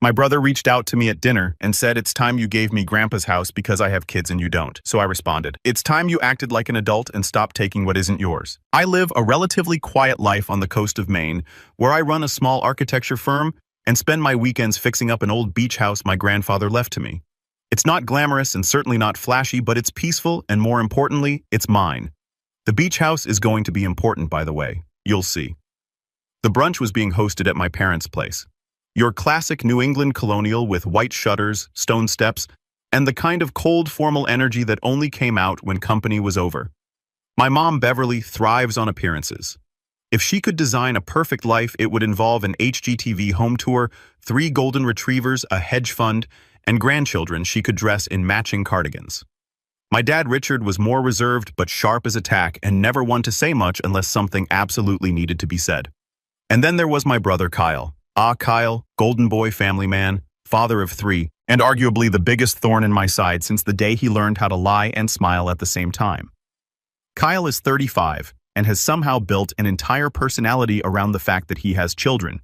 My brother reached out to me at dinner and said, "It's time you gave me Grandpa's house because I have kids and you don't." So I responded, "It's time you acted like an adult and stopped taking what isn't yours." I live a relatively quiet life on the coast of Maine, where I run a small architecture firm and spend my weekends fixing up an old beach house my grandfather left to me. It's not glamorous and certainly not flashy, but it's peaceful, and more importantly, it's mine. The beach house is going to be important, by the way. You'll see. The brunch was being hosted at my parents' place. Your classic New England colonial with white shutters, stone steps, and the kind of cold, formal energy that only came out when company was over. My mom, Beverly, thrives on appearances. If she could design a perfect life, it would involve an HGTV home tour, 3 golden retrievers, a hedge fund, and grandchildren she could dress in matching cardigans. My dad, Richard, was more reserved but sharp as a tack and never one to say much unless something absolutely needed to be said. And then there was my brother, Kyle. Kyle, golden boy, family man, father of 3, and arguably the biggest thorn in my side since the day he learned how to lie and smile at the same time. Kyle is 35 and has somehow built an entire personality around the fact that he has children.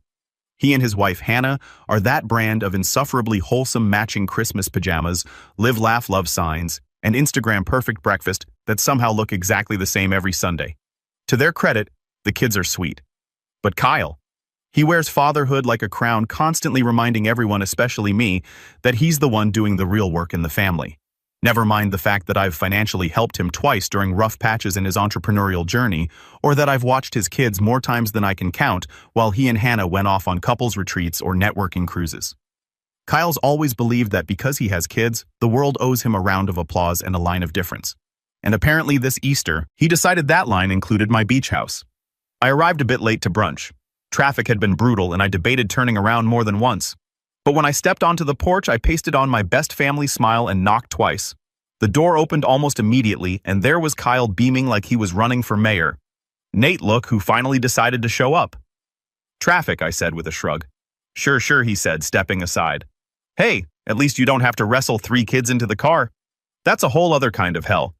He and his wife, Hannah, are that brand of insufferably wholesome matching Christmas pajamas, live, laugh, love signs, and Instagram perfect breakfast that somehow look exactly the same every Sunday. To their credit, the kids are sweet. But Kyle, he wears fatherhood like a crown, constantly reminding everyone, especially me, that he's the one doing the real work in the family. Never mind the fact that I've financially helped him twice during rough patches in his entrepreneurial journey, or that I've watched his kids more times than I can count while he and Hannah went off on couples retreats or networking cruises. Kyle's always believed that because he has kids, the world owes him a round of applause and a line of difference. And apparently this Easter, he decided that line included my beach house. I arrived a bit late to brunch. Traffic had been brutal and I debated turning around more than once. But when I stepped onto the porch, I pasted on my best family smile and knocked twice. The door opened almost immediately, and there was Kyle beaming like he was running for mayor. Nate, look, who finally decided to show up. "Traffic," I said with a shrug. Sure, he said, stepping aside. "Hey, at least you don't have to wrestle 3 kids into the car. That's a whole other kind of hell."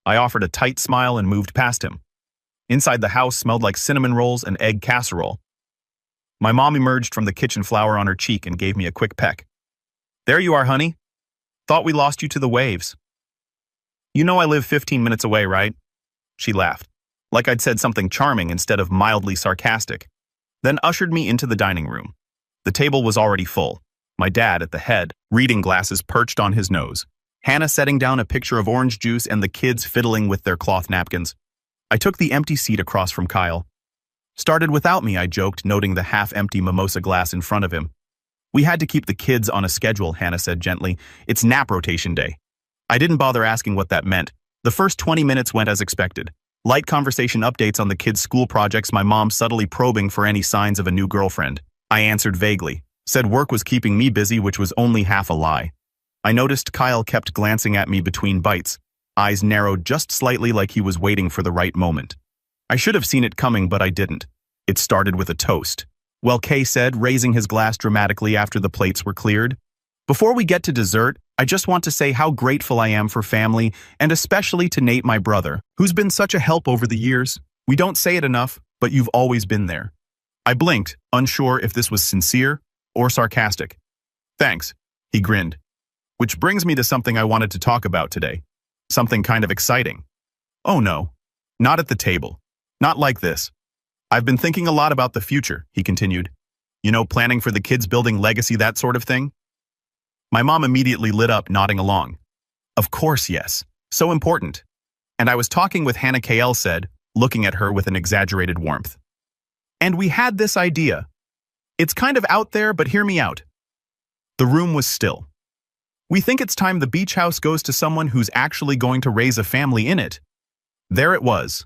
I offered a tight smile and moved past him. Inside the house smelled like cinnamon rolls and egg casserole. My mom emerged from the kitchen, flower on her cheek, and gave me a quick peck. "There you are, honey. Thought we lost you to the waves. You know I live 15 minutes away, right?" She laughed, like I'd said something charming instead of mildly sarcastic, then ushered me into the dining room. The table was already full. My dad at the head, reading glasses perched on his nose, Hannah setting down a picture of orange juice, and the kids fiddling with their cloth napkins. I took the empty seat across from Kyle. "Started without me," I joked, noting the half-empty mimosa glass in front of him. "We had to keep the kids on a schedule," Hannah said gently. "It's nap rotation day." I didn't bother asking what that meant. The first 20 minutes went as expected. Light conversation, updates on the kids' school projects, my mom subtly probing for any signs of a new girlfriend. I answered vaguely, said work was keeping me busy, which was only half a lie. I noticed Kyle kept glancing at me between bites. Eyes narrowed just slightly, like he was waiting for the right moment. I should have seen it coming, but I didn't. It started with a toast. "Well," Kay said, raising his glass dramatically after the plates were cleared. "Before we get to dessert, I just want to say how grateful I am for family, and especially to Nate, my brother, who's been such a help over the years. We don't say it enough, but you've always been there." I blinked, unsure if this was sincere or sarcastic. "Thanks," he grinned. "Which brings me to something I wanted to talk about today. Something kind of exciting." "Oh no, not at the table. Not like this. I've been thinking a lot about the future," he continued. "You know, planning for the kids, building legacy, that sort of thing." My mom immediately lit up, nodding along. "Of course, yes. So important." And I was talking with Hannah, KL said, looking at her with an exaggerated warmth. "And we had this idea. It's kind of out there, but hear me out." The room was still. "We think it's time the beach house goes to someone who's actually going to raise a family in it." There it was.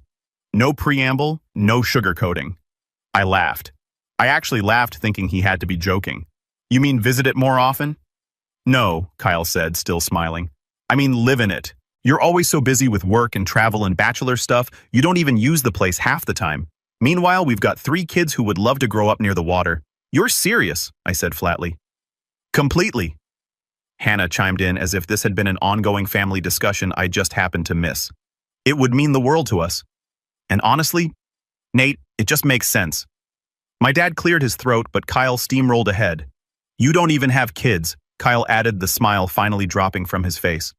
No preamble, no sugarcoating. I laughed. I actually laughed, thinking he had to be joking. "You mean visit it more often?" "No," Kyle said, still smiling. "I mean live in it. You're always so busy with work and travel and bachelor stuff, you don't even use the place half the time. Meanwhile, we've got 3 kids who would love to grow up near the water." "You're serious," I said flatly. "Completely." Hannah chimed in as if this had been an ongoing family discussion I just happened to miss. "It would mean the world to us. And honestly, Nate, it just makes sense." My dad cleared his throat, but Kyle steamrolled ahead. You don't even have kids, Kyle added, the smile finally dropping from his face.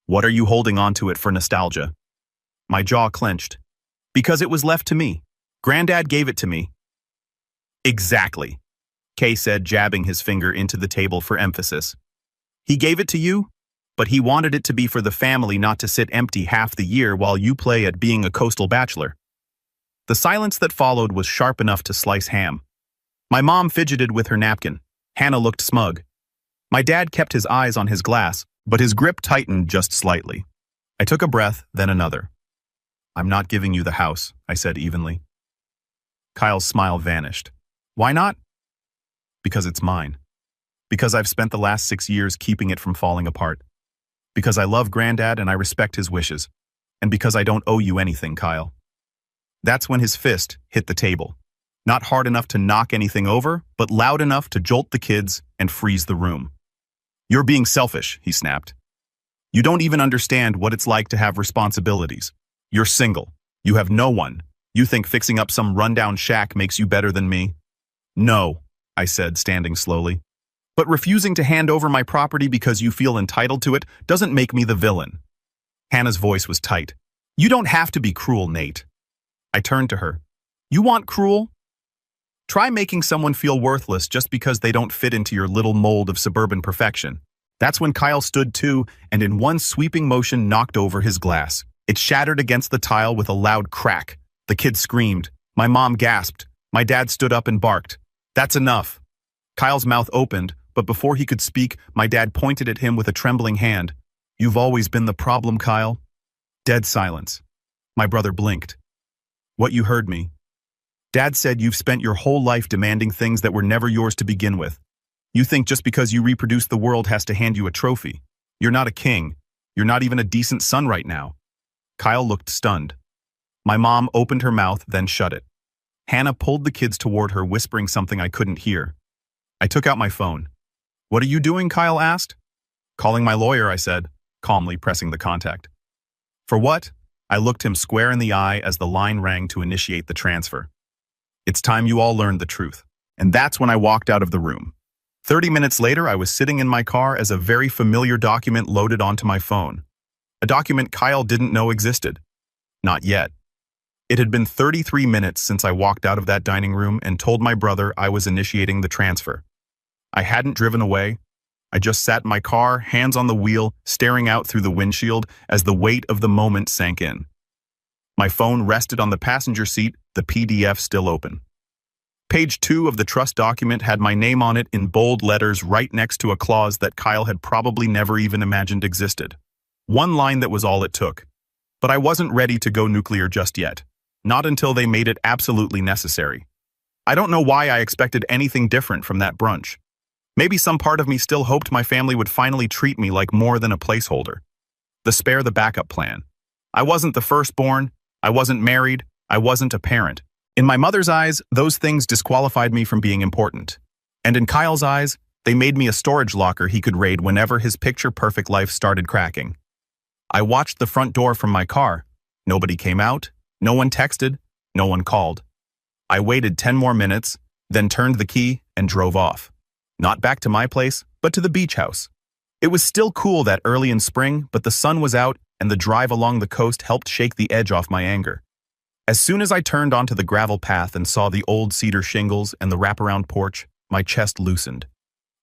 What are you holding on to it for nostalgia? My jaw clenched. Because it was left to me. Granddad gave it to me. Exactly, Kay said, jabbing his finger into the table for emphasis. He gave it to you, but he wanted it to be for the family, not to sit empty half the year while you play at being a coastal bachelor. The silence that followed was sharp enough to slice ham. My mom fidgeted with her napkin. Hannah looked smug. My dad kept his eyes on his glass, but his grip tightened just slightly. I took a breath, then another. I'm not giving you the house, I said evenly. Kyle's smile vanished. Why not? Because it's mine. Because I've spent the last 6 years keeping it from falling apart. Because I love Granddad and I respect his wishes. And because I don't owe you anything, Kyle. That's when his fist hit the table. Not hard enough to knock anything over, but loud enough to jolt the kids and freeze the room. You're being selfish, he snapped. You don't even understand what it's like to have responsibilities. You're single. You have no one. You think fixing up some rundown shack makes you better than me? No, I said, standing slowly. But refusing to hand over my property because you feel entitled to it doesn't make me the villain. Hannah's voice was tight. You don't have to be cruel, Nate. I turned to her. You want cruel? Try making someone feel worthless just because they don't fit into your little mold of suburban perfection. That's when Kyle stood too, and in one sweeping motion knocked over his glass. It shattered against the tile with a loud crack. The kids screamed. My mom gasped. My dad stood up and barked. That's enough. Kyle's mouth opened, but before he could speak, my dad pointed at him with a trembling hand. You've always been the problem, Kyle. Dead silence. My brother blinked. What, you heard me? Dad said you've spent your whole life demanding things that were never yours to begin with. You think just because you reproduce the world has to hand you a trophy. You're not a king. You're not even a decent son right now. Kyle looked stunned. My mom opened her mouth, then shut it. Hannah pulled the kids toward her, whispering something I couldn't hear. I took out my phone. What are you doing? Kyle asked. Calling my lawyer, I said, calmly pressing the contact. For what? I looked him square in the eye as the line rang to initiate the transfer. It's time you all learned the truth. And that's when I walked out of the room. 30 minutes later, I was sitting in my car as a very familiar document loaded onto my phone. A document Kyle didn't know existed. Not yet. It had been 33 minutes since I walked out of that dining room and told my brother I was initiating the transfer. I hadn't driven away. I just sat in my car, hands on the wheel, staring out through the windshield as the weight of the moment sank in. My phone rested on the passenger seat, the PDF still open. Page 2 of the trust document had my name on it in bold letters right next to a clause that Kyle had probably never even imagined existed. One line that was all it took. But I wasn't ready to go nuclear just yet. Not until they made it absolutely necessary. I don't know why I expected anything different from that brunch. Maybe some part of me still hoped my family would finally treat me like more than a placeholder. The spare the backup plan. I wasn't the firstborn. I wasn't married. I wasn't a parent. In my mother's eyes, those things disqualified me from being important. And in Kyle's eyes, they made me a storage locker he could raid whenever his picture-perfect life started cracking. I watched the front door from my car. Nobody came out. No one texted. No one called. I waited 10 more minutes, then turned the key and drove off. Not back to my place, but to the beach house. It was still cool that early in spring, but the sun was out and the drive along the coast helped shake the edge off my anger. As soon as I turned onto the gravel path and saw the old cedar shingles and the wraparound porch, my chest loosened.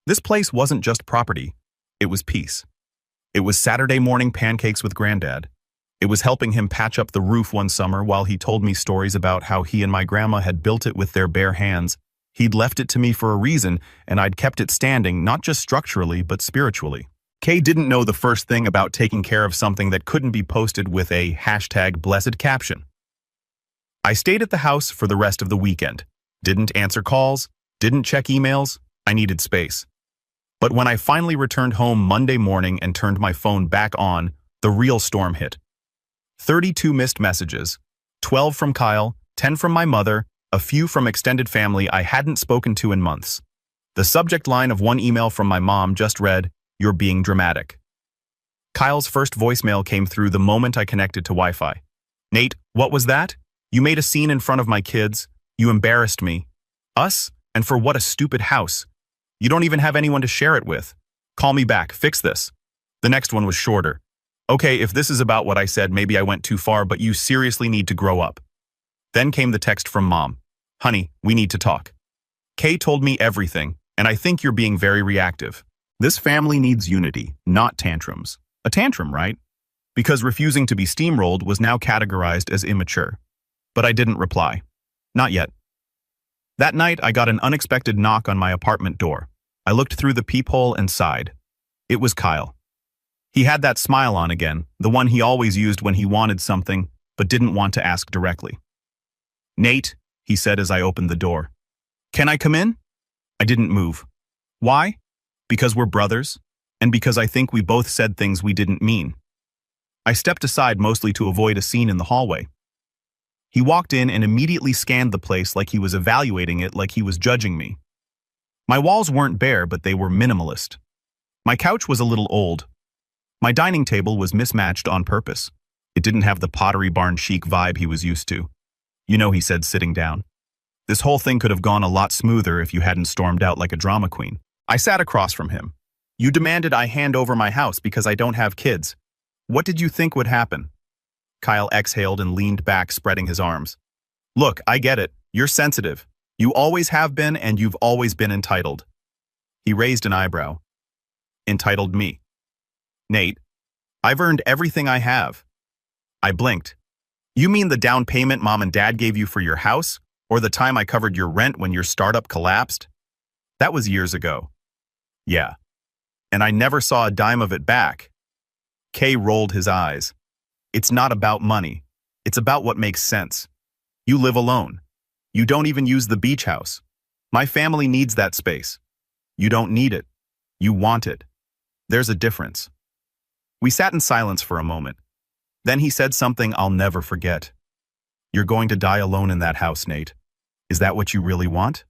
This place wasn't just property. It was peace. It was Saturday morning pancakes with Granddad. It was helping him patch up the roof one summer while he told me stories about how he and my grandma had built it with their bare hands. He'd left it to me for a reason, and I'd kept it standing not just structurally, but spiritually. Kay didn't know the first thing about taking care of something that couldn't be posted with a #blessed caption. I stayed at the house for the rest of the weekend. Didn't answer calls, didn't check emails. I needed space. But when I finally returned home Monday morning and turned my phone back on, the real storm hit. 32 missed messages, 12 from Kyle, 10 from my mother, a few from extended family I hadn't spoken to in months. The subject line of one email from my mom just read, "You're being dramatic." Kyle's first voicemail came through the moment I connected to Wi-Fi. "Nate, what was that? You made a scene in front of my kids. You embarrassed me. Us? And for what a stupid house. You don't even have anyone to share it with. Call me back, fix this. The next one was shorter. Okay, if this is about what I said, maybe I went too far, but you seriously need to grow up. Then came the text from Mom. Honey, we need to talk. Kay told me everything, and I think you're being very reactive. This family needs unity, not tantrums. A tantrum, right? Because refusing to be steamrolled was now categorized as immature. But I didn't reply. Not yet. That night, I got an unexpected knock on my apartment door. I looked through the peephole and sighed. It was Kyle. He had that smile on again, the one he always used when he wanted something, but didn't want to ask directly. Nate, he said as I opened the door. Can I come in? I didn't move. Why? Because we're brothers, and because I think we both said things we didn't mean. I stepped aside mostly to avoid a scene in the hallway. He walked in and immediately scanned the place like he was evaluating it, like he was judging me. My walls weren't bare, but they were minimalist. My couch was a little old. My dining table was mismatched on purpose. It didn't have the Pottery Barn chic vibe he was used to. You know, he said, sitting down. This whole thing could have gone a lot smoother if you hadn't stormed out like a drama queen. I sat across from him. You demanded I hand over my house because I don't have kids. What did you think would happen? Kyle exhaled and leaned back, spreading his arms. Look, I get it. You're sensitive. You always have been, and you've always been entitled. He raised an eyebrow. Entitled me. Nate, I've earned everything I have. I blinked. You mean the down payment Mom and Dad gave you for your house? Or the time I covered your rent when your startup collapsed? That was years ago. Yeah. And I never saw a dime of it back. Kay rolled his eyes. It's not about money. It's about what makes sense. You live alone. You don't even use the beach house. My family needs that space. You don't need it. You want it. There's a difference. We sat in silence for a moment. Then he said something I'll never forget. You're going to die alone in that house, Nate. Is that what you really want?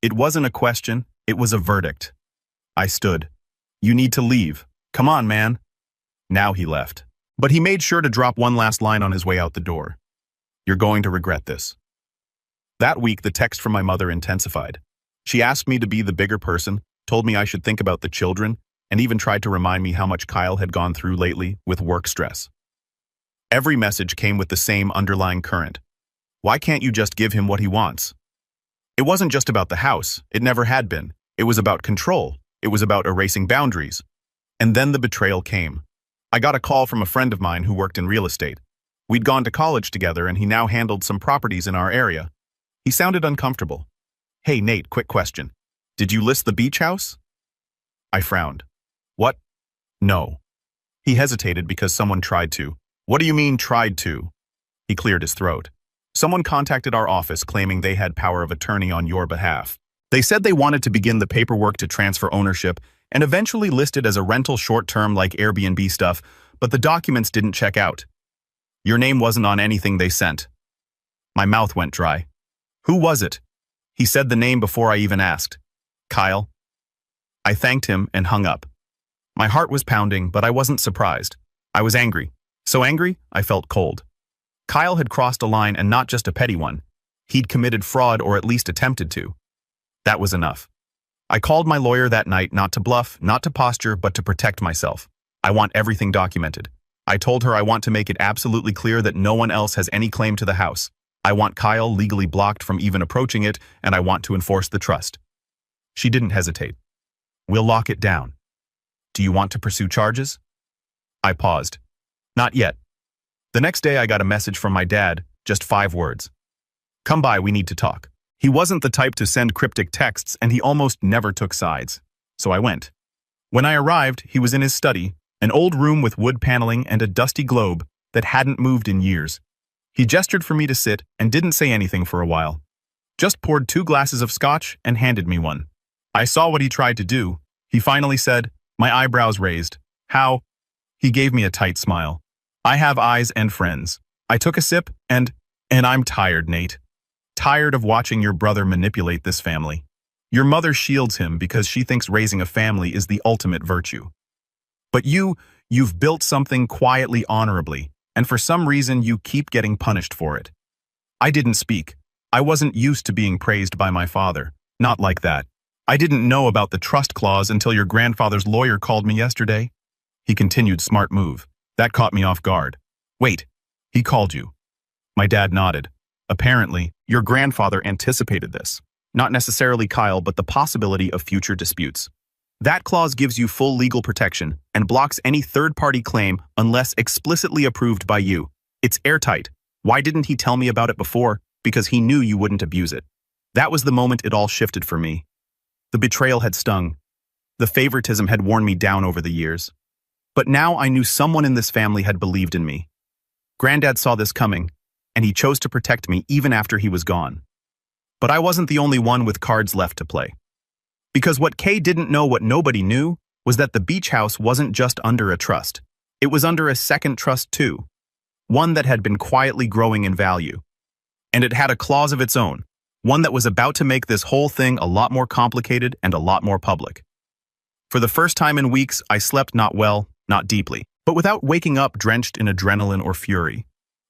It wasn't a question. It was a verdict. I stood. You need to leave. Come on, man. Now he left. But he made sure to drop one last line on his way out the door. You're going to regret this. That week, the text from my mother intensified. She asked me to be the bigger person, told me I should think about the children, and even tried to remind me how much Kyle had gone through lately with work stress. Every message came with the same underlying current. Why can't you just give him what he wants? It wasn't just about the house. It never had been. It was about control. It was about erasing boundaries. And then the betrayal came. I got a call from a friend of mine who worked in real estate. We'd gone to college together, and he now handled some properties in our area. He sounded uncomfortable. Hey, Nate, quick question. Did you list the beach house? I frowned. What? No. He hesitated because someone tried to. What do you mean, tried to? He cleared his throat. Someone contacted our office claiming they had power of attorney on your behalf. They said they wanted to begin the paperwork to transfer ownership and eventually list it as a rental short-term like Airbnb stuff, but the documents didn't check out. Your name wasn't on anything they sent. My mouth went dry. Who was it? He said the name before I even asked. Kyle. I thanked him and hung up. My heart was pounding, but I wasn't surprised. I was angry. So angry, I felt cold. Kyle had crossed a line, and not just a petty one. He'd committed fraud, or at least attempted to. That was enough. I called my lawyer that night, not to bluff, not to posture, but to protect myself. I want everything documented. I told her I want to make it absolutely clear that no one else has any claim to the house. I want Kyle legally blocked from even approaching it, and I want to enforce the trust. She didn't hesitate. We'll lock it down. Do you want to pursue charges? I paused. Not yet. The next day I got a message from my dad, just 5 words. Come by, we need to talk. He wasn't the type to send cryptic texts, and he almost never took sides. So I went. When I arrived, he was in his study, an old room with wood paneling and a dusty globe that hadn't moved in years. He gestured for me to sit and didn't say anything for a while. Just poured 2 glasses of scotch and handed me one. I saw what he tried to do. He finally said, my eyebrows raised. How? He gave me a tight smile. I have eyes and friends. I took a sip and I'm tired, Nate. Tired of watching your brother manipulate this family. Your mother shields him because she thinks raising a family is the ultimate virtue. But you've built something quietly honorably, and for some reason you keep getting punished for it. I didn't speak. I wasn't used to being praised by my father. Not like that. I didn't know about the trust clause until your grandfather's lawyer called me yesterday. He continued, smart move. That caught me off guard. Wait, he called you. My dad nodded. Apparently, your grandfather anticipated this. Not necessarily Kyle, but the possibility of future disputes. That clause gives you full legal protection and blocks any third-party claim unless explicitly approved by you. It's airtight. Why didn't he tell me about it before? Because he knew you wouldn't abuse it. That was the moment it all shifted for me. The betrayal had stung. The favoritism had worn me down over the years. But now I knew someone in this family had believed in me. Granddad saw this coming, and he chose to protect me even after he was gone. But I wasn't the only one with cards left to play. Because what Kay didn't know, what nobody knew, was that the beach house wasn't just under a trust. It was under a second trust too. One that had been quietly growing in value. And it had a clause of its own, one that was about to make this whole thing a lot more complicated and a lot more public. For the first time in weeks, I slept not well, not deeply, but without waking up drenched in adrenaline or fury.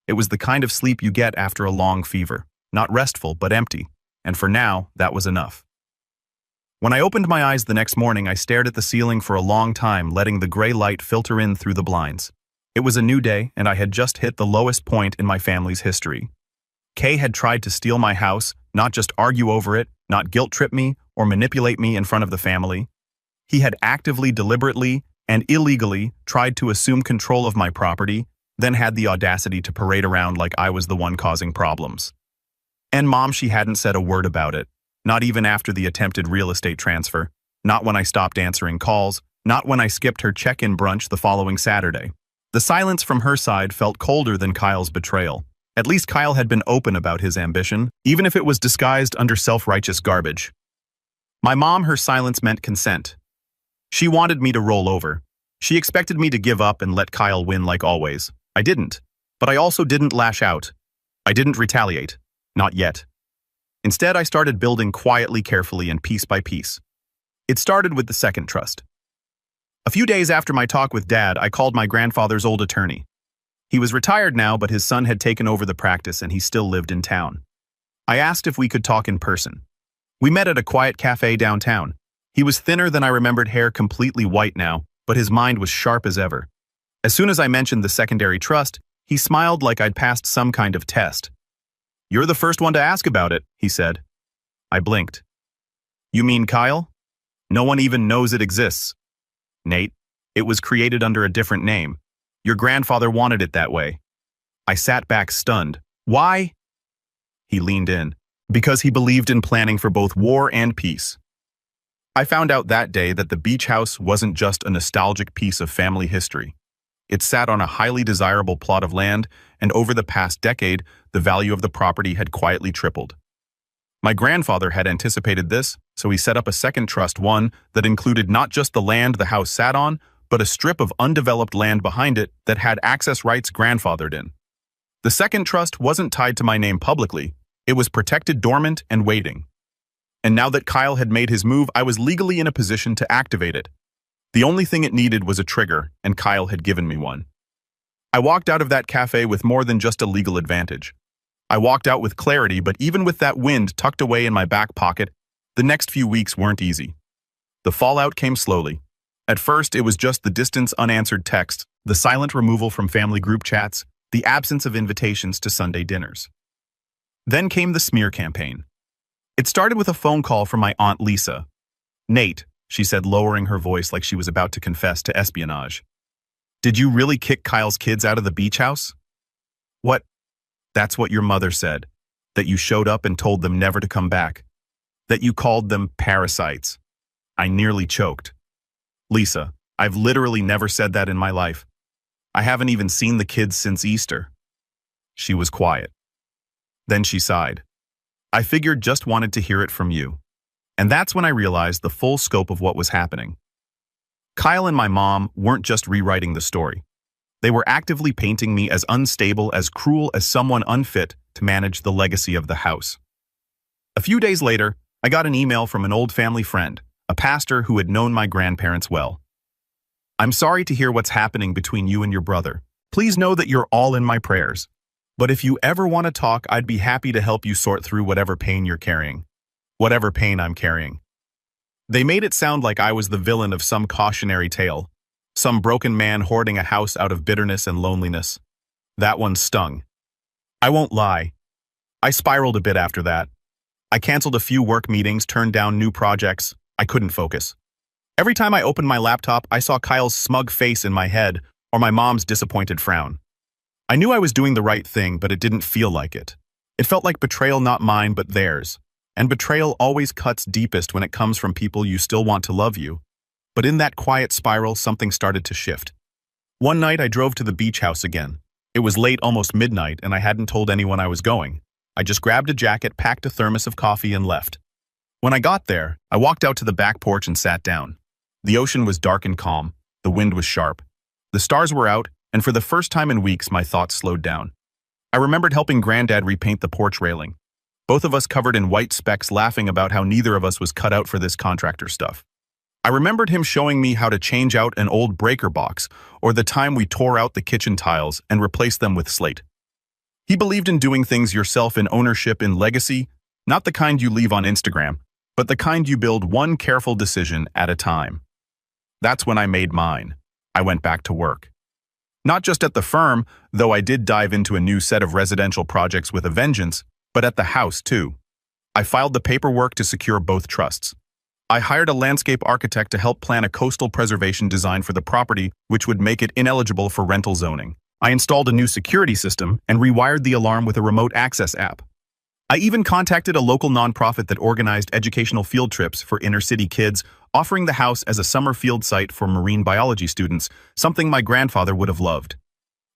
It was the kind of sleep you get after a long fever, not restful but empty, and for now, that was enough. When I opened my eyes the next morning, I stared at the ceiling for a long time, letting the gray light filter in through the blinds. It was a new day, and I had just hit the lowest point in my family's history. Kay had tried to steal my house, not just argue over it, not guilt-trip me or manipulate me in front of the family. He had actively, deliberately, and illegally tried to assume control of my property, then had the audacity to parade around like I was the one causing problems. And Mom, she hadn't said a word about it, not even after the attempted real estate transfer, not when I stopped answering calls, not when I skipped her check-in brunch the following Saturday. The silence from her side felt colder than Kyle's betrayal. At least Kyle had been open about his ambition, even if it was disguised under self-righteous garbage. My mom, her silence meant consent. She wanted me to roll over. She expected me to give up and let Kyle win like always. I didn't. But I also didn't lash out. I didn't retaliate. Not yet. Instead, I started building quietly, carefully, and piece by piece. It started with the second trust. A few days after my talk with Dad, I called my grandfather's old attorney. He was retired now, but his son had taken over the practice and he still lived in town. I asked if we could talk in person. We met at a quiet cafe downtown. He was thinner than I remembered, hair completely white now, but his mind was sharp as ever. As soon as I mentioned the secondary trust, he smiled like I'd passed some kind of test. "You're the first one to ask about it," he said. I blinked. "You mean Kyle? No one even knows it exists." "Nate, it was created under a different name. Your grandfather wanted it that way." I sat back stunned. "Why?" He leaned in. "Because he believed in planning for both war and peace." I found out that day that the beach house wasn't just a nostalgic piece of family history. It sat on a highly desirable plot of land, and over the past decade, the value of the property had quietly tripled. My grandfather had anticipated this, so he set up a second trust, one that included not just the land the house sat on, but a strip of undeveloped land behind it that had access rights grandfathered in. The second trust wasn't tied to my name publicly. It was protected, dormant, and waiting. And now that Kyle had made his move, I was legally in a position to activate it. The only thing it needed was a trigger, and Kyle had given me one. I walked out of that cafe with more than just a legal advantage. I walked out with clarity, but even with that wind tucked away in my back pocket, the next few weeks weren't easy. The fallout came slowly. At first, it was just the distant, unanswered texts, the silent removal from family group chats, the absence of invitations to Sunday dinners. Then came the smear campaign. It started with a phone call from my Aunt Lisa. "Nate," she said, lowering her voice like she was about to confess to espionage. "Did you really kick Kyle's kids out of the beach house?" "What?" "That's what your mother said. That you showed up and told them never to come back. That you called them parasites." I nearly choked. "Lisa, I've literally never said that in my life. I haven't even seen the kids since Easter." She was quiet. Then she sighed. "I figured, just wanted to hear it from you." And that's when I realized the full scope of what was happening. Kyle and my mom weren't just rewriting the story. They were actively painting me as unstable, as cruel, as someone unfit to manage the legacy of the house. A few days later, I got an email from an old family friend, a pastor who had known my grandparents well. "I'm sorry to hear what's happening between you and your brother. Please know that you're all in my prayers. But if you ever want to talk, I'd be happy to help you sort through whatever pain you're carrying. Whatever pain I'm carrying." They made it sound like I was the villain of some cautionary tale, some broken man hoarding a house out of bitterness and loneliness. That one stung. I won't lie. I spiraled a bit after that. I canceled a few work meetings, turned down new projects. I couldn't focus. Every time I opened my laptop, I saw Kyle's smug face in my head or my mom's disappointed frown. I knew I was doing the right thing, but it didn't feel like it. It felt like betrayal, not mine, but theirs. And betrayal always cuts deepest when it comes from people you still want to love you. But in that quiet spiral, something started to shift. One night, I drove to the beach house again. It was late, almost midnight, and I hadn't told anyone I was going. I just grabbed a jacket, packed a thermos of coffee, and left. When I got there, I walked out to the back porch and sat down. The ocean was dark and calm. The wind was sharp. The stars were out, and for the first time in weeks, my thoughts slowed down. I remembered helping Granddad repaint the porch railing. Both of us covered in white specks, laughing about how neither of us was cut out for this contractor stuff. I remembered him showing me how to change out an old breaker box, or the time we tore out the kitchen tiles and replaced them with slate. He believed in doing things yourself, in ownership, in legacy, not the kind you leave on Instagram, but the kind you build one careful decision at a time. That's when I made mine. I went back to work. Not just at the firm, though I did dive into a new set of residential projects with a vengeance, but at the house too. I filed the paperwork to secure both trusts. I hired a landscape architect to help plan a coastal preservation design for the property, which would make it ineligible for rental zoning. I installed a new security system and rewired the alarm with a remote access app. I even contacted a local nonprofit that organized educational field trips for inner-city kids, offering the house as a summer field site for marine biology students, something my grandfather would have loved.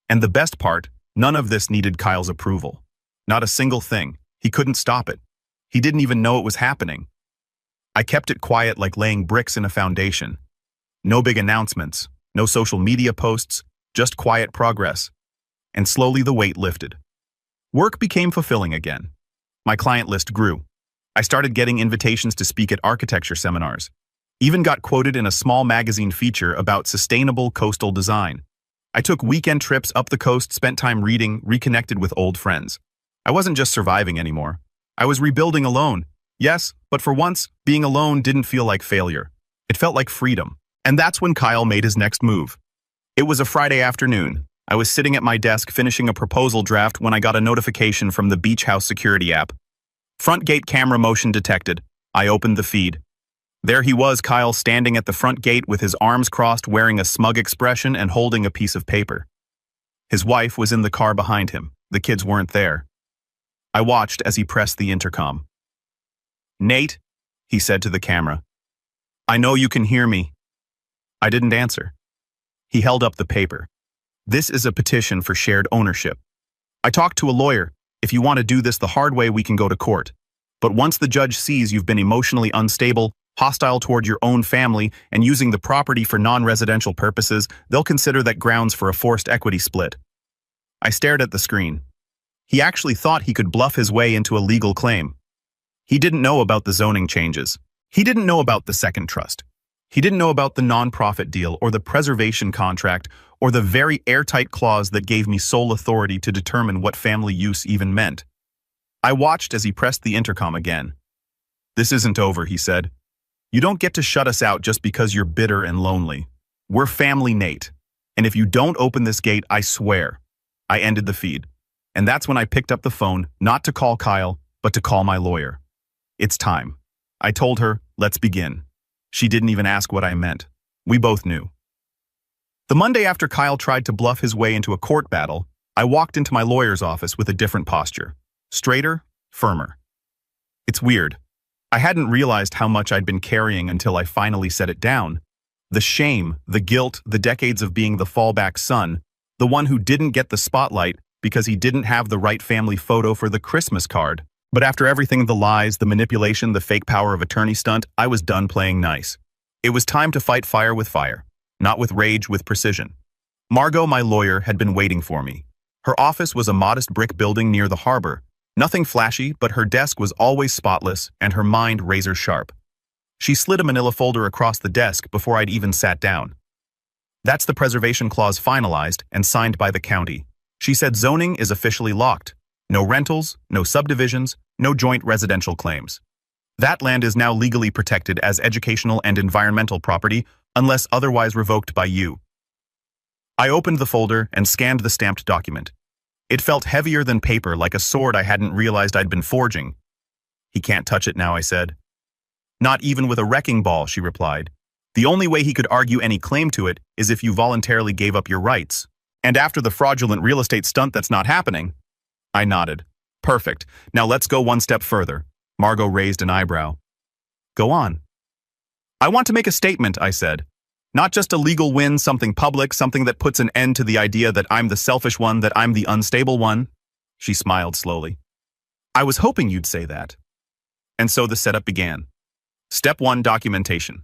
And the best part, none of this needed Kyle's approval. Not a single thing. He couldn't stop it. He didn't even know it was happening. I kept it quiet, like laying bricks in a foundation. No big announcements, no social media posts, just quiet progress. And slowly the weight lifted. Work became fulfilling again. My client list grew. I started getting invitations to speak at architecture seminars. Even got quoted in a small magazine feature about sustainable coastal design. I took weekend trips up the coast, spent time reading, reconnected with old friends. I wasn't just surviving anymore. I was rebuilding alone. Yes, but for once, being alone didn't feel like failure. It felt like freedom. And that's when Kyle made his next move. It was a Friday afternoon. I was sitting at my desk finishing a proposal draft when I got a notification from the beach house security app. Front gate camera motion detected. I opened the feed. There he was, Kyle, standing at the front gate with his arms crossed, wearing a smug expression and holding a piece of paper. His wife was in the car behind him. The kids weren't there. I watched as he pressed the intercom. "Nate," he said to the camera. "I know you can hear me." I didn't answer. He held up the paper. "This is a petition for shared ownership. I talked to a lawyer. If you want to do this the hard way, we can go to court. But once the judge sees you've been emotionally unstable, hostile toward your own family, and using the property for non-residential purposes, they'll consider that grounds for a forced equity split." I stared at the screen. He actually thought he could bluff his way into a legal claim. He didn't know about the zoning changes. He didn't know about the second trust. He didn't know about the nonprofit deal or the preservation contract or the very airtight clause that gave me sole authority to determine what family use even meant. I watched as he pressed the intercom again. "This isn't over," he said. "You don't get to shut us out just because you're bitter and lonely. We're family, Nate. And if you don't open this gate, I swear." I ended the feed. And that's when I picked up the phone, not to call Kyle, but to call my lawyer. "It's time." I told her, "Let's begin." She didn't even ask what I meant. We both knew. The Monday after Kyle tried to bluff his way into a court battle, I walked into my lawyer's office with a different posture. Straighter, firmer. It's weird. I hadn't realized how much I'd been carrying until I finally set it down. The shame, the guilt, the decades of being the fallback son, the one who didn't get the spotlight because he didn't have the right family photo for the Christmas card. But after everything, the lies, the manipulation, the fake power of attorney stunt, I was done playing nice. It was time to fight fire with fire, not with rage, with precision. Margot, my lawyer, had been waiting for me. Her office was a modest brick building near the harbor. Nothing flashy, but her desk was always spotless and her mind razor sharp. She slid a manila folder across the desk before I'd even sat down. "That's the preservation clause finalized and signed by the county." She said zoning is officially locked. No rentals, no subdivisions, no joint residential claims. That land is now legally protected as educational and environmental property unless otherwise revoked by you. I opened the folder and scanned the stamped document. It felt heavier than paper, like a sword I hadn't realized I'd been forging. He can't touch it now, I said. Not even with a wrecking ball, she replied. The only way he could argue any claim to it is if you voluntarily gave up your rights. And after the fraudulent real estate stunt, that's not happening. I nodded. Perfect. Now let's go one step further. Margot raised an eyebrow. Go on. I want to make a statement, I said. Not just a legal win, something public, something that puts an end to the idea that I'm the selfish one, that I'm the unstable one. She smiled slowly. I was hoping you'd say that. And so the setup began. Step 1, documentation.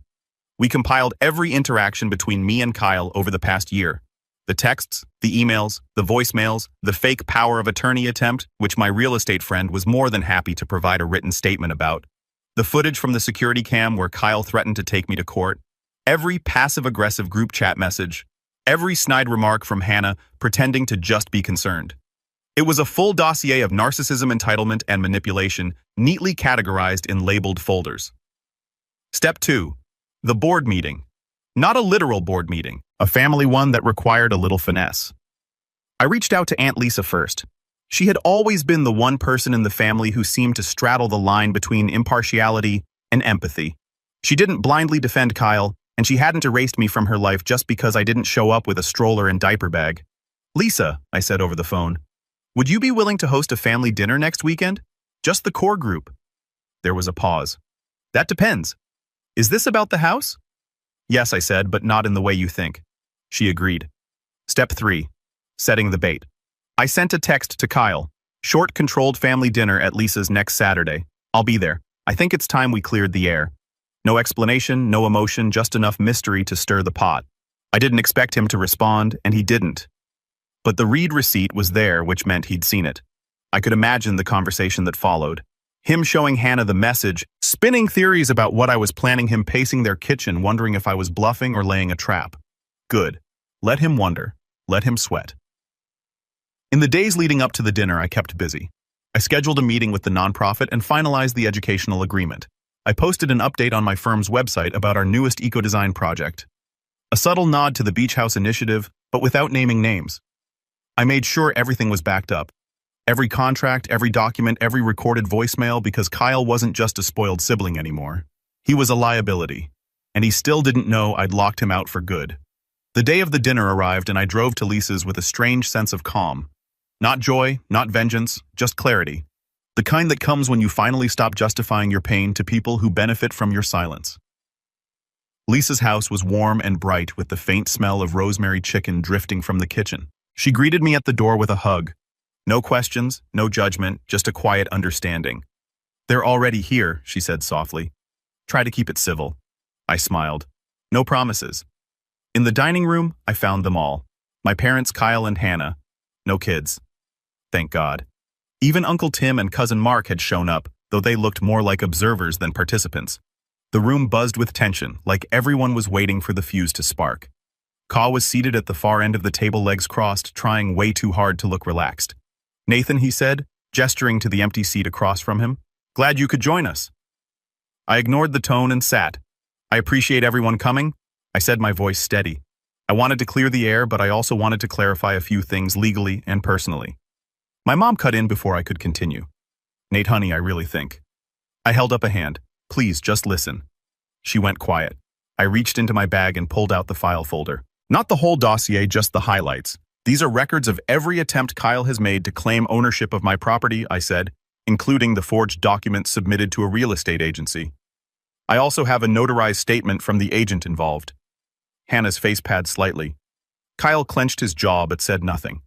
We compiled every interaction between me and Kyle over the past year. The texts, the emails, the voicemails, the fake power of attorney attempt, which my real estate friend was more than happy to provide a written statement about. The footage from the security cam where Kyle threatened to take me to court. Every passive-aggressive group chat message. Every snide remark from Hannah pretending to just be concerned. It was a full dossier of narcissism, entitlement, and manipulation, neatly categorized in labeled folders. Step 2. The board meeting. Not a literal board meeting, a family one that required a little finesse. I reached out to Aunt Lisa first. She had always been the one person in the family who seemed to straddle the line between impartiality and empathy. She didn't blindly defend Kyle, and she hadn't erased me from her life just because I didn't show up with a stroller and diaper bag. Lisa, I said over the phone, would you be willing to host a family dinner next weekend? Just the core group. There was a pause. That depends. Is this about the house? Yes, I said, but not in the way you think. She agreed. Step 3. Setting the bait. I sent a text to Kyle. Short, controlled family dinner at Lisa's next Saturday. I'll be there. I think it's time we cleared the air. No explanation, no emotion, just enough mystery to stir the pot. I didn't expect him to respond, and he didn't. But the read receipt was there, which meant he'd seen it. I could imagine the conversation that followed. Him showing Hannah the message, spinning theories about what I was planning, him pacing their kitchen, wondering if I was bluffing or laying a trap. Good. Let him wonder. Let him sweat. In the days leading up to the dinner, I kept busy. I scheduled a meeting with the nonprofit and finalized the educational agreement. I posted an update on my firm's website about our newest eco-design project. A subtle nod to the Beach House initiative, but without naming names. I made sure everything was backed up. Every contract, every document, every recorded voicemail, because Kyle wasn't just a spoiled sibling anymore. He was a liability. And he still didn't know I'd locked him out for good. The day of the dinner arrived and I drove to Lisa's with a strange sense of calm. Not joy, not vengeance, just clarity. The kind that comes when you finally stop justifying your pain to people who benefit from your silence. Lisa's house was warm and bright with the faint smell of rosemary chicken drifting from the kitchen. She greeted me at the door with a hug. No questions, no judgment, just a quiet understanding. They're already here, she said softly. Try to keep it civil. I smiled. No promises. In the dining room, I found them all. My parents, Kyle and Hannah. No kids. Thank God. Even Uncle Tim and Cousin Mark had shown up, though they looked more like observers than participants. The room buzzed with tension, like everyone was waiting for the fuse to spark. Ka was seated at the far end of the table, legs crossed, trying way too hard to look relaxed. Nathan, he said, gesturing to the empty seat across from him. Glad you could join us. I ignored the tone and sat. I appreciate everyone coming, I said, my voice steady. I wanted to clear the air, but I also wanted to clarify a few things legally and personally. My mom cut in before I could continue. Nate, honey, I really think. I held up a hand. Please, just listen. She went quiet. I reached into my bag and pulled out the file folder. Not the whole dossier, just the highlights. These are records of every attempt Kyle has made to claim ownership of my property, I said, including the forged documents submitted to a real estate agency. I also have a notarized statement from the agent involved. Hannah's face padded slightly. Kyle clenched his jaw but said nothing.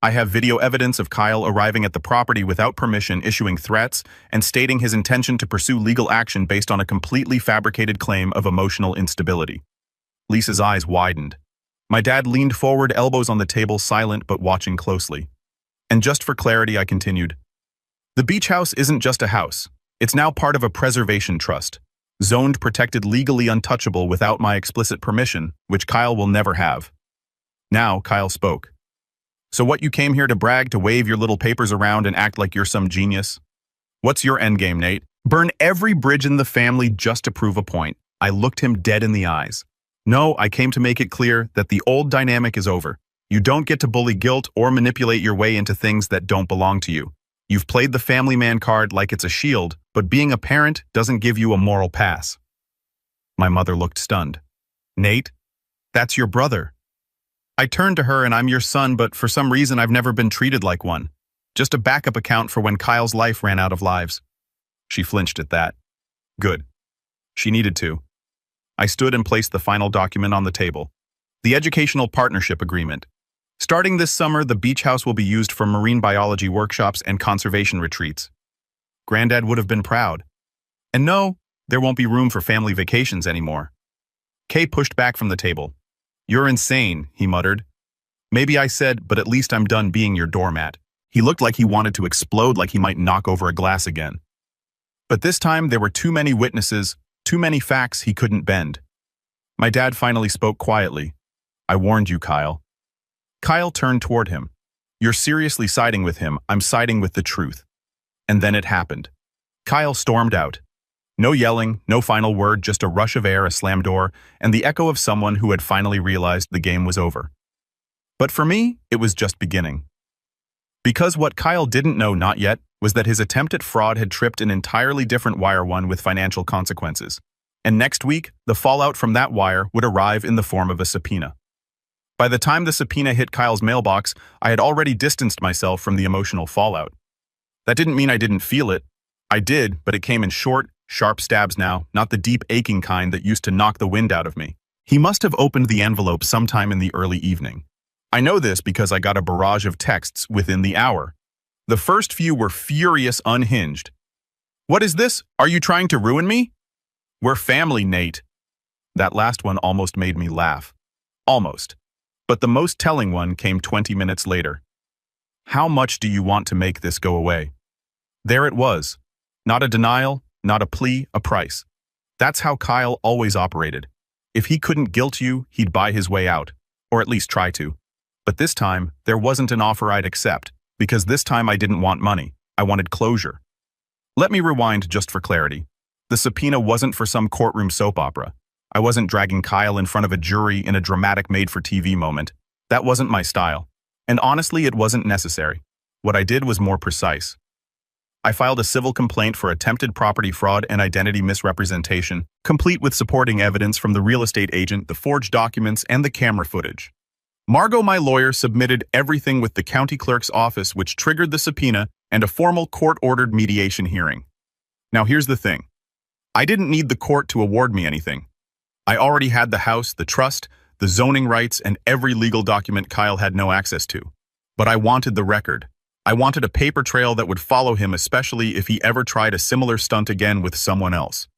I have video evidence of Kyle arriving at the property without permission, issuing threats, and stating his intention to pursue legal action based on a completely fabricated claim of emotional instability. Lisa's eyes widened. My dad leaned forward, elbows on the table, silent but watching closely. And just for clarity, I continued. The beach house isn't just a house. It's now part of a preservation trust. Zoned, protected, legally untouchable without my explicit permission, which Kyle will never have. Now, Kyle spoke. So what, you came here to brag, to wave your little papers around and act like you're some genius? What's your endgame, Nate? Burn every bridge in the family just to prove a point. I looked him dead in the eyes. No, I came to make it clear that the old dynamic is over. You don't get to bully guilt or manipulate your way into things that don't belong to you. You've played the family man card like it's a shield, but being a parent doesn't give you a moral pass. My mother looked stunned. Nate, that's your brother. I turned to her and I'm your son, but for some reason I've never been treated like one. Just a backup account for when Kyle's life ran out of lives. She flinched at that. Good. She needed to. I stood and placed the final document on the table. The Educational Partnership Agreement. Starting this summer, the beach house will be used for marine biology workshops and conservation retreats. Granddad would have been proud. And no, there won't be room for family vacations anymore. Kay pushed back from the table. You're insane, he muttered. Maybe I said, but at least I'm done being your doormat. He looked like he wanted to explode, like he might knock over a glass again. But this time there were too many witnesses, too many facts he couldn't bend. My dad finally spoke quietly. I warned you, Kyle. Kyle turned toward him. You're seriously siding with him. I'm siding with the truth. And then it happened. Kyle stormed out. No yelling, no final word, just a rush of air, a slam door, and the echo of someone who had finally realized the game was over. But for me, it was just beginning. Because what Kyle didn't know, not yet, was that his attempt at fraud had tripped an entirely different wire, one with financial consequences. And next week, the fallout from that wire would arrive in the form of a subpoena. By the time the subpoena hit Kyle's mailbox, I had already distanced myself from the emotional fallout. That didn't mean I didn't feel it. I did, but it came in short, sharp stabs now, not the deep aching kind that used to knock the wind out of me. He must have opened the envelope sometime in the early evening. I know this because I got a barrage of texts within the hour. The first few were furious, unhinged. What is this? Are you trying to ruin me? We're family, Nate. That last one almost made me laugh. Almost. But the most telling one came 20 minutes later. How much do you want to make this go away? There it was. Not a denial, not a plea, a price. That's how Kyle always operated. If he couldn't guilt you, he'd buy his way out, or at least try to. But this time, there wasn't an offer I'd accept, because this time I didn't want money. I wanted closure. Let me rewind just for clarity. The subpoena wasn't for some courtroom soap opera. I wasn't dragging Kyle in front of a jury in a dramatic made-for-TV moment. That wasn't my style. And honestly, it wasn't necessary. What I did was more precise. I filed a civil complaint for attempted property fraud and identity misrepresentation, complete with supporting evidence from the real estate agent, the forged documents, and the camera footage. Margot, my lawyer, submitted everything with the county clerk's office, which triggered the subpoena and a formal court-ordered mediation hearing. Now here's the thing. I didn't need the court to award me anything. I already had the house, the trust, the zoning rights, and every legal document Kyle had no access to. But I wanted the record. I wanted a paper trail that would follow him, especially if he ever tried a similar stunt again with someone else.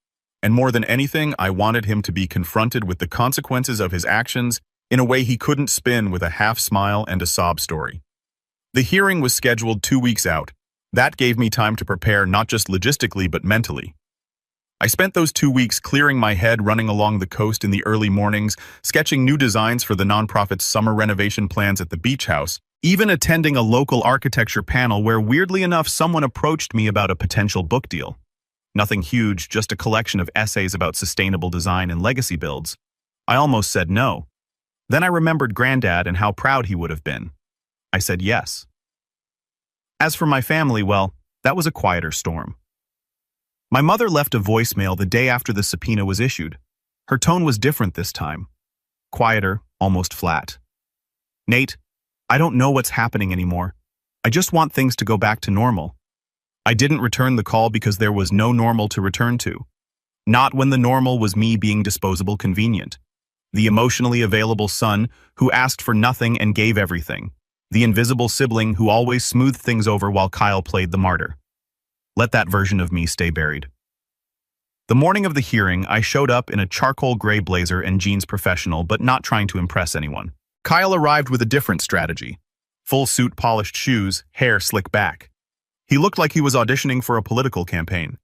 And more than anything, I wanted him to be confronted with the consequences of his actions in a way he couldn't spin with a half smile and a sob story. The hearing was scheduled 2 weeks out. That gave me time to prepare, not just logistically but mentally. I spent those 2 weeks clearing my head, running along the coast in the early mornings, sketching new designs for the nonprofit's summer renovation plans at the beach house, even attending a local architecture panel where, weirdly enough, someone approached me about a potential book deal. Nothing huge, just a collection of essays about sustainable design and legacy builds. I almost said no. Then I remembered Granddad and how proud he would have been. I said yes. As for my family, well, that was a quieter storm. My mother left a voicemail the day after the subpoena was issued. Her tone was different this time. Quieter, almost flat. Nate, I don't know what's happening anymore. I just want things to go back to normal. I didn't return the call because there was no normal to return to. Not when the normal was me being disposable convenient. The emotionally available son who asked for nothing and gave everything. The invisible sibling who always smoothed things over while Kyle played the martyr. Let that version of me stay buried. The morning of the hearing, I showed up in a charcoal gray blazer and jeans, professional, but not trying to impress anyone. Kyle arrived with a different strategy. Full suit, polished shoes, hair slicked back. He looked like he was auditioning for a political campaign.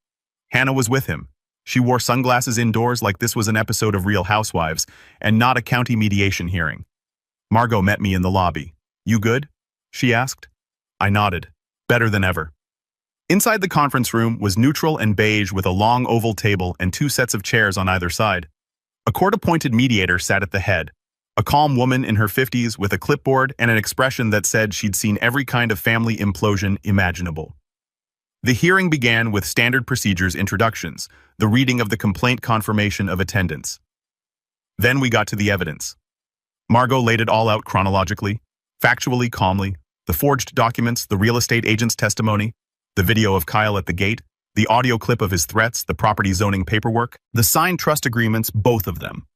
Hannah was with him. She wore sunglasses indoors like this was an episode of Real Housewives and not a county mediation hearing. Margot met me in the lobby. You good? She asked. I nodded. Better than ever. Inside the conference room was neutral and beige with a long oval table and 2 sets of chairs on either side. A court-appointed mediator sat at the head, a calm woman in her 50s with a clipboard and an expression that said she'd seen every kind of family implosion imaginable. The hearing began with standard procedures introductions, the reading of the complaint, confirmation of attendance. Then we got to the evidence. Margot laid it all out chronologically, factually, calmly, the forged documents, the real estate agent's testimony, the video of Kyle at the gate, the audio clip of his threats, the property zoning paperwork, the signed trust agreements, both of them.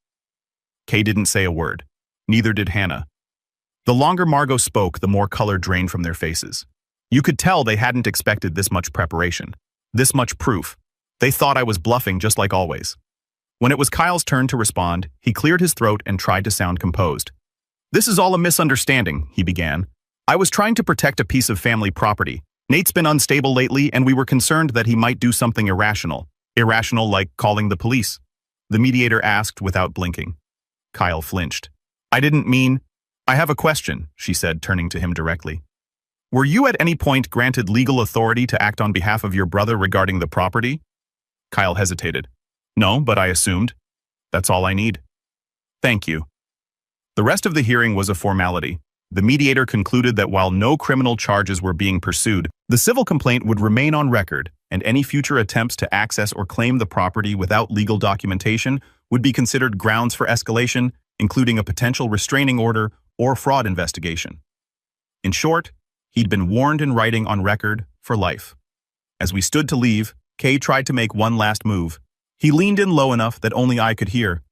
Kay didn't say a word. Neither did Hannah. The longer Margot spoke, the more color drained from their faces. You could tell they hadn't expected this much preparation, this much proof. They thought I was bluffing just like always. When it was Kyle's turn to respond, he cleared his throat and tried to sound composed. "This is all a misunderstanding," he began. "I was trying to protect a piece of family property. Nate's been unstable lately, and we were concerned that he might do something irrational. Irrational like calling the police." The mediator asked without blinking. Kyle flinched. "I didn't mean—" "I have a question," she said, turning to him directly. "Were you at any point granted legal authority to act on behalf of your brother regarding the property?" Kyle hesitated. "No, but I assumed. That's all I need." "Thank you." The rest of the hearing was a formality. The mediator concluded that while no criminal charges were being pursued, the civil complaint would remain on record, and any future attempts to access or claim the property without legal documentation would be considered grounds for escalation, including a potential restraining order or fraud investigation. In short, he'd been warned in writing on record for life. As we stood to leave, Kay tried to make one last move. He leaned in low enough that only I could hear.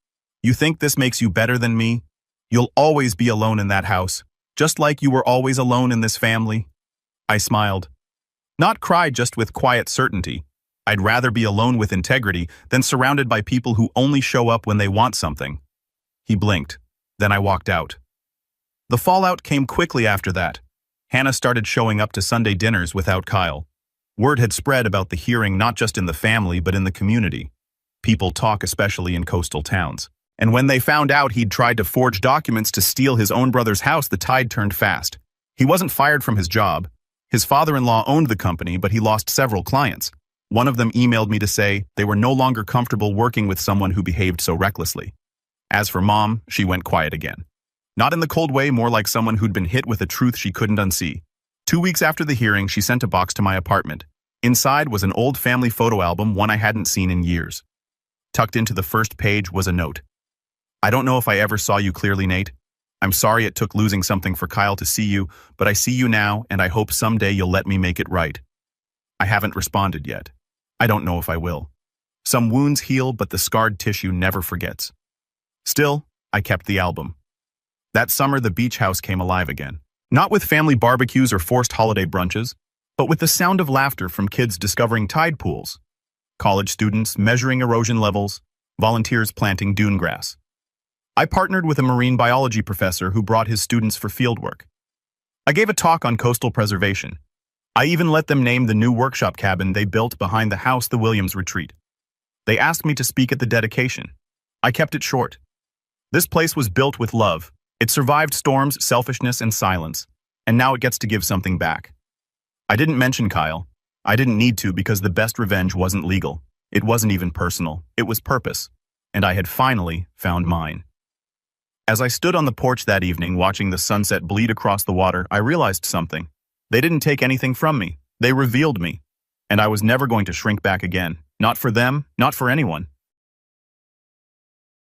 "You think this makes you better than me? You'll always be alone in that house, just like you were always alone in this family." I smiled. Not cried, just with quiet certainty. I'd rather be alone with integrity than surrounded by people who only show up when they want something. He blinked. Then I walked out. The fallout came quickly after that. Hannah started showing up to Sunday dinners without Kyle. Word had spread about the hearing not just in the family but in the community. People talk, especially in coastal towns. And when they found out he'd tried to forge documents to steal his own brother's house, the tide turned fast. He wasn't fired from his job. His father-in-law owned the company, but he lost several clients. One of them emailed me to say they were no longer comfortable working with someone who behaved so recklessly. As for Mom, she went quiet again. Not in the cold way, more like someone who'd been hit with a truth she couldn't unsee. 2 weeks after the hearing, she sent a box to my apartment. Inside was an old family photo album, one I hadn't seen in years. Tucked into the first page was a note. "I don't know if I ever saw you clearly, Nate. I'm sorry it took losing something for Kyle to see you, but I see you now, and I hope someday you'll let me make it right." I haven't responded yet. I don't know if I will. Some wounds heal, but the scarred tissue never forgets. Still, I kept the album. That summer, the beach house came alive again. Not with family barbecues or forced holiday brunches, but with the sound of laughter from kids discovering tide pools, college students measuring erosion levels, volunteers planting dune grass. I partnered with a marine biology professor who brought his students for fieldwork. I gave a talk on coastal preservation. I even let them name the new workshop cabin they built behind the house, the Williams Retreat. They asked me to speak at the dedication. I kept it short. This place was built with love. It survived storms, selfishness, and silence, and now it gets to give something back. I didn't mention Kyle. I didn't need to, because the best revenge wasn't legal. It wasn't even personal. It was purpose. And I had finally found mine. As I stood on the porch that evening watching the sunset bleed across the water, I realized something. They didn't take anything from me. They revealed me. And I was never going to shrink back again. Not for them, not for anyone.